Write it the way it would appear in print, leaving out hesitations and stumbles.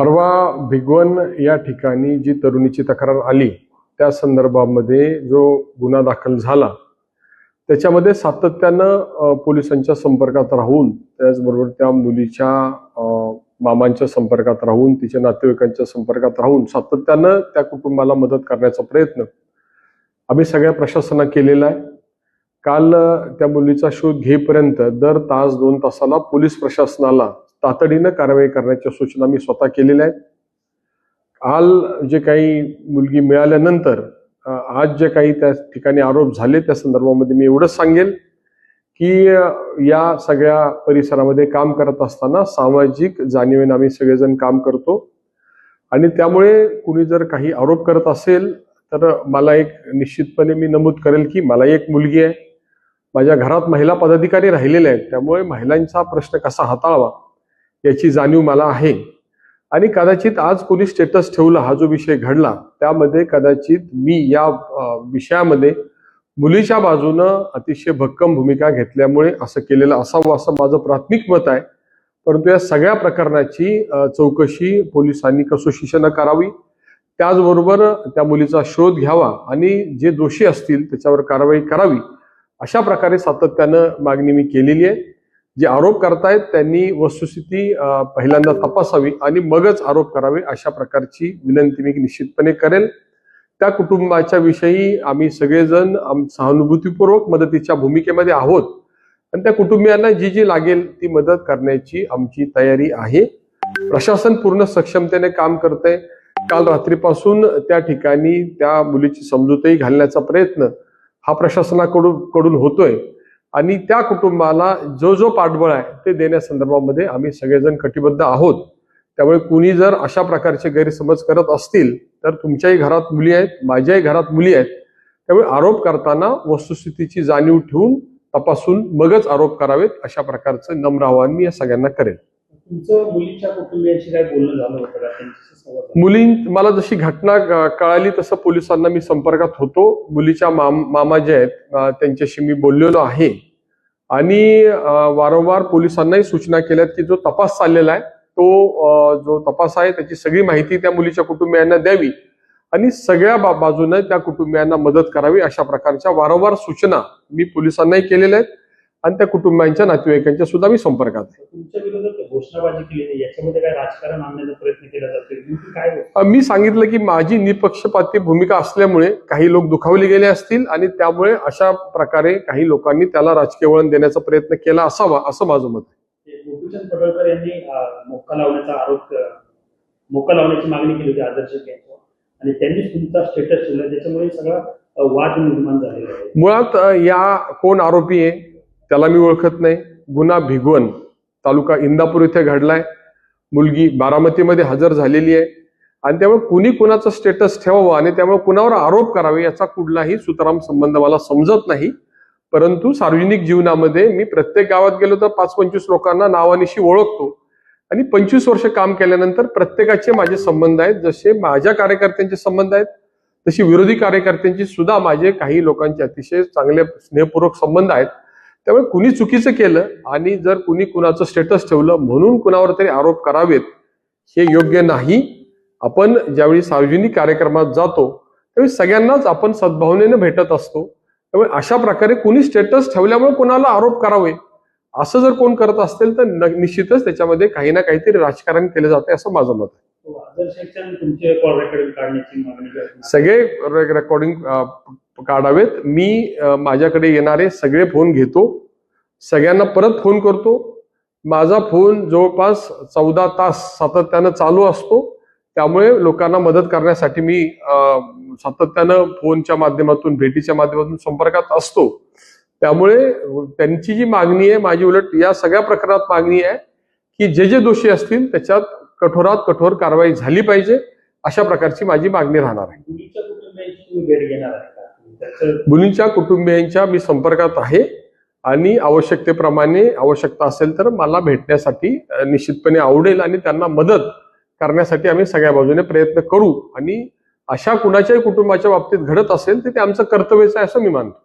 परवा भिगवण या ठिकाणी जी तरुणीची तक्रार आली त्या संदर्भामध्ये जो गुन्हा दाखल झाला त्याच्यामध्ये सातत्यानं पोलिसांच्या संपर्कात राहून त्याचबरोबर त्या मुलीच्या मामांच्या संपर्कात राहून तिच्या नातेवाईकांच्या संपर्कात राहून सातत्यानं त्या कुटुंबाला मदत करण्याचा प्रयत्न आम्ही सगळ्या प्रशासनाने केलेला आहे। काल त्या मुलीचा शोध घेईपर्यंत दर तास 2 तासाला पोलीस प्रशासनाला तातडीनं कारवाई करण्याच्या सूचना मी स्वतः केलेल्या आहेत। काल जे काही मुलगी मिळाल्यानंतर आज जे काही त्या ठिकाणी आरोप झाले त्या संदर्भामध्ये मी एवढंच सांगेल की या सगळ्या परिसरामध्ये काम करत असताना सामाजिक जाणीवेने आम्ही सगळेजण काम करतो आणि त्यामुळे कुणी जर काही आरोप करत असेल तर मला एक निश्चितपणे मी नमूद करेल की मला एक मुलगी आहे, माझ्या घरात महिला पदाधिकारी राहिलेले आहेत, त्यामुळे महिलांचा प्रश्न कसा हाताळावा याची जाणीव मला आहे। आणि कदाचित आज कोणी स्टेटस ठेवला हा जो विषय घडला त्यामध्ये कदाचित मी या विषयामध्ये मुलीच्या बाजूनं अतिशय भक्कम भूमिका घेतल्यामुळे असं केलेलं असावं असं माझं प्राथमिक मत आहे। परंतु या सगळ्या प्रकरणाची चौकशी पोलिसांनी कसोशीनं करावी, त्याचबरोबर त्या मुलीचा शोध घ्यावा आणि जे दोषी असतील त्याच्यावर कारवाई करावी अशा प्रकारे सातत्यानं मागणी मी केलेली आहे। जे आरोप करतायत त्यांनी वस्तुस्थिती पहिल्यांदा तपासावी आणि मगच आरोप करावे अशा प्रकारची विनंती मी निश्चितपणे करेल। त्या कुटुंबाच्या विषयी आम्ही सगळेजण सहानुभूतीपूर्वक मदतीच्या भूमिकेमध्ये आहोत आणि त्या कुटुंबियांना जी जी लागेल ती मदत करण्याची आमची तयारी आहे। प्रशासन पूर्ण सक्षमतेने काम करते। काल रात्रीपासून त्या ठिकाणी त्या मुलीची समजूतही घालण्याचा प्रयत्न हा प्रशासनाकडून होतोय आणि त्या कुटुंबाला जो पाठबळ आहे ते देण्यासंदर्भामध्ये आम्ही सगळेजण कटिबद्ध आहोत। त्यामुळे कुणी जर अशा प्रकारचे गैरसमज करत असतील तर तुमच्याही घरात मुली आहेत, माझ्याही घरात मुली आहेत, त्यामुळे आरोप करताना वस्तुस्थितीची जाणीव ठेवून तपासून मगच आरोप करावेत अशा प्रकारचं नम्र आवाहन मी या सगळ्यांना करेन। तुमचं मुलीच्या कुटुंबियांशी काय बोलणं झालं होतं का? मला जशी घटना कळाली तसं पोलिसांना मी संपर्कात होतो। मुलीच्या मामा जे आहेत त्यांच्याशी मी बोललेलो आहे आणि वारंवार पोलिसांनाही सूचना केल्यात की जो तपास चाललेला आहे तो जो तपास आहे त्याची सगळी माहिती त्या मुलीच्या कुटुंबियांना द्यावी आणि सगळ्या बाजूने त्या कुटुंबियांना मदत करावी अशा प्रकारच्या वारंवार सूचना मी पोलिसांनाही केलेल्या आहेत आणि त्या कुटुंबियांच्या नातेवाईकांच्या सुद्धा मी संपर्कात आहे। तुमच्या विरोधात घोषणाबाजी केली याच्यामध्ये काय राजकारण आणण्याचा प्रयत्न केला जातो? मी सांगितलं की माझी निपक्षपाती भूमिका असल्यामुळे काही लोक दुखावले गेले असतील आणि त्यामुळे अशा प्रकारे काही लोकांनी त्याला राजकीय वळण देण्याचा प्रयत्न केला असावा असं माझं मत आहे। गोपीचंद पडळकर यांनी मोक्का लावण्याची मागणी केली होती आदर्श यांच्यावर आणि त्यांनी तुमचा स्टेटस ठेवला, त्याच्यामुळे सगळा वाद निर्माण झालेला आहे। मुळात या कोण आरोपी आहे त्याला मी ओळखत नाही। गुन्हा भिगवण तालुका इंदापूर इथे घडलाय, मुलगी बारामतीमध्ये हजर झालेली आहे आणि त्यामुळे कुणी कुणाचं स्टेटस ठेवावं आणि त्यामुळे कुणावर आरोप करावे याचा कुठलाही सुतराम संबंध मला समजत नाही। परंतु सार्वजनिक जीवनामध्ये मी प्रत्येक गावात गेलो तर 5-25 लोकांना नावानिशी ओळखतो आणि 25 वर्ष काम केल्यानंतर प्रत्येकाचे माझे संबंध आहेत। जसे माझ्या कार्यकर्त्यांचे संबंध आहेत तशी विरोधी कार्यकर्त्यांची सुद्धा माझे काही लोकांचे अतिशय चांगले स्नेहपूर्वक संबंध आहेत। त्यामुळे कुणी चुकीचं केलं आणि जर कुणी कुणाचं स्टेटस ठेवलं म्हणून कुणावर तरी आरोप करावेत हे योग्य नाही। आपण ज्यावेळी सार्वजनिक कार्यक्रमात जातो त्यावेळी सगळ्यांनाच आपण सद्भावनेने भेटत असतो, त्यामुळे अशा प्रकारे कुणी स्टेटस ठेवल्यामुळे कुणाला आरोप करावे असं जर कोण करत असेल तर निश्चितच त्याच्यामध्ये काही ना काहीतरी राजकारण केलं जाते असं माझं मत आहे। सगळे रेकॉर्डिंग काढावेत। मी माझ्याकडे येणारे सगळे फोन घेतो, सगळ्यांना परत फोन करतो। माझा फोन जवळपास 14 तास सातत्यानं चालू असतो, त्यामुळे लोकांना मदत करण्यासाठी मी सातत्यानं फोनच्या माध्यमातून भेटीच्या माध्यमातून संपर्कात असतो। त्यामुळे त्यांची जी मागणी आहे माझी उलट या सगळ्या प्रकरणात मागणी आहे की जे दोषी असतील त्याच्यात कठोरात कठोर कारवाई झाली पाहिजे अशा प्रकारची माझी मागणी राहणार आहे। मुलींच्या कुटुंबियांच्या मी संपर्कात आहे आणि आवश्यकतेप्रमाणे आवश्यकता असेल तर मला भेटण्यासाठी निश्चितपणे आवडेल आणि त्यांना मदत करण्यासाठी आम्ही सगळ्या बाजूने प्रयत्न करू आणि अशा कुणाच्याही कुटुंबाच्या बाबतीत घडत असेल तर ते आमचं कर्तव्यच आहे असं मी मानतो।